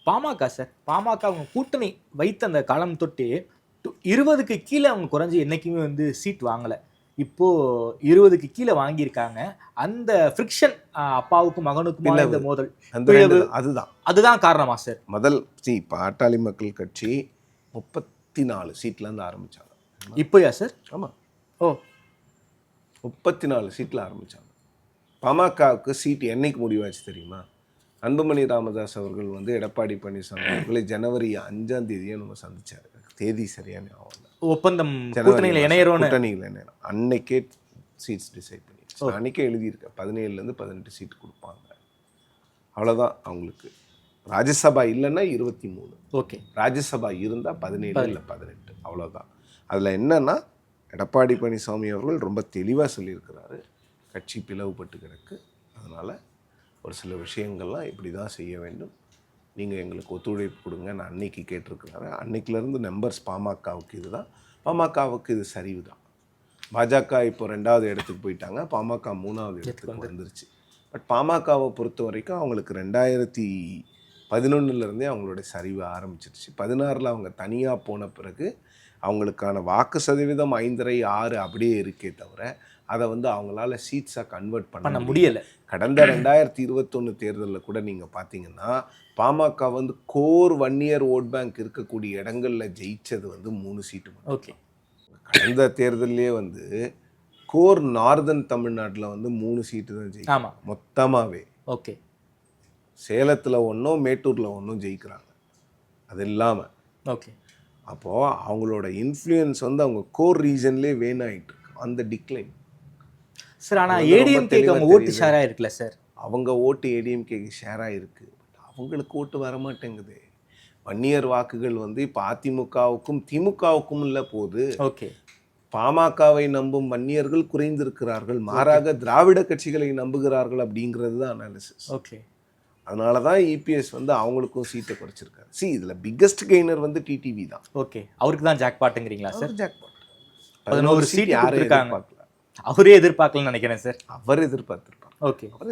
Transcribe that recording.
PMK sir, PMK அவங்க கூட்டணி வைத்த அந்த காலம் தொட்டே 20க்கு கீழே அவங்க குறைஞ்சு என்னைக்குமே வந்து சீட் வாங்கல. இப்போ 20க்கு கீழே வாங்கியிருக்காங்க. அந்த ஃப்ரிக்ஷன் அப்பாவுக்கும் மகனுக்குமான இந்த மோதல், பிளவு, அதுதான் காரணமா சார்? முதல் பாட்டாளி மக்கள் கட்சி 34 சீட்ல இருந்து ஆரம்பிச்சாங்க. இப்போயா சார்? ஆமா. ஓ, 34 சீட்ல ஆரம்பிச்சாங்க. பாமகவுக்கு சீட் என்னைக்கு முடிவாச்சு தெரியுமா? அன்புமணி ராமதாஸ் அவர்கள் வந்து எடப்பாடி பழனிசாமி அவர்களை ஜனவரி 5ஆம் தேதியே நம்ம சந்திச்சாரு. தேதி சரியான ஒப்பந்தம் கூட்டணியில் இணையறோம். அன்னைக்கே சீட்ஸ் டிசைட் பண்ணி அன்னைக்கே எழுதியிருக்கேன். 17லேருந்து 18 சீட் கொடுப்பாங்க, அவ்வளோதான். அவங்களுக்கு ராஜ்யசபா இல்லைன்னா 23, ஓகே. ராஜ்யசபா இருந்தால் 17 இல்லை 18, அவ்வளோதான். அதில் என்னன்னா எடப்பாடி பழனிசாமி அவர்கள் ரொம்ப தெளிவாக சொல்லியிருக்கிறாரு, கட்சி பிளவுபட்டு கிடக்கு, அதனால் ஒரு சில விஷயங்கள்லாம் இப்படி தான் செய்ய வேண்டும், நீங்கள் எங்களுக்கு ஒத்துழைப்பு கொடுங்கன்னு அன்னைக்கு கேட்டிருக்கிறாரு. அன்னைக்கிலேருந்து நம்பர்ஸ் பாமகவுக்கு இதுதான், பாமகவுக்கு இது சரிவு தான். பாஜக இப்போ 2வது இடத்துக்கு போயிட்டாங்க, பாமக 3வது இடத்துக்கு வந்துருச்சு. பட் பாமகவை பொறுத்த வரைக்கும் அவங்களுக்கு 2011 அவங்களுடைய சரிவு ஆரம்பிச்சிருச்சு. 16 அவங்க தனியாக போன பிறகு அவங்களுக்கான வாக்கு சதவீதம் 5.5, 6 அப்படியே இருக்கே தவிர அதை வந்து அவங்களால சீட்ஸாக கன்வெர்ட் பண்ண முடியலை. கடந்த 2021 தேர்தலில் கூட நீங்கள் பார்த்தீங்கன்னா பாமக வந்து கோர் 1 இயர் ஓட் பேங்க் இருக்கக்கூடிய இடங்களில் ஜெயிச்சது வந்து 3 சீட்டு. ஓகே. கடந்த தேர்தலே வந்து கோர் நார்தன் தமிழ்நாட்டில் வந்து 3 சீட்டு தான் ஜெயிக்கும் மொத்தமாகவே. ஓகே. சேலத்தில் ஒன்றும் மேட்டூரில் ஒன்றும் ஜெயிக்கிறாங்க. அது இல்லாமல் ஓகே. அப்போது அவங்களோட இன்ஃப்ளூயன்ஸ் வந்து அவங்க கோர் ரீஜன்லேயே வேணாயிட்டு இருக்கு, அந்த டிக்ளைன் சார். ஆனால் ஏடிஎம்கேக்கு அவங்க ஓட்டு ஷேராக இருக்குல்ல சார்? அவங்க ஓட்டு ஏடிஎம்கேக்கு ஷேராக இருக்குது, பட் அவங்களுக்கு ஓட்டு வரமாட்டேங்குது. வன்னியர் வாக்குகள் வந்து இப்போ அதிமுகவுக்கும் திமுகவுக்கும் இல்லை போது. ஓகே. பாமகவை நம்பும் வன்னியர்கள் குறைந்திருக்கிறார்கள், மாறாக திராவிட கட்சிகளை நம்புகிறார்கள் அப்படிங்கிறது தான் அனாலிசிஸ். ஓகே. அதனால தான் இபிஎஸ் வந்து அவங்களுக்கும் சீட்டை குறைச்சிருக்காரு. இதில் பிக்கஸ்ட் கெய்னர் வந்து டிடிவி தான். ஓகே. அவருக்கு தான் ஜாக்பாட்டுங்கிறீங்களா சார்? ஜாக்பாட். 11 சீட் யாரும் எதிர்பார்க்கல, அவரே எதிர்பார்க்கலன்னு நினைக்கிறேன் சார். அவர் எதிர்பார்த்திருப்பார். ஓகே. அவர்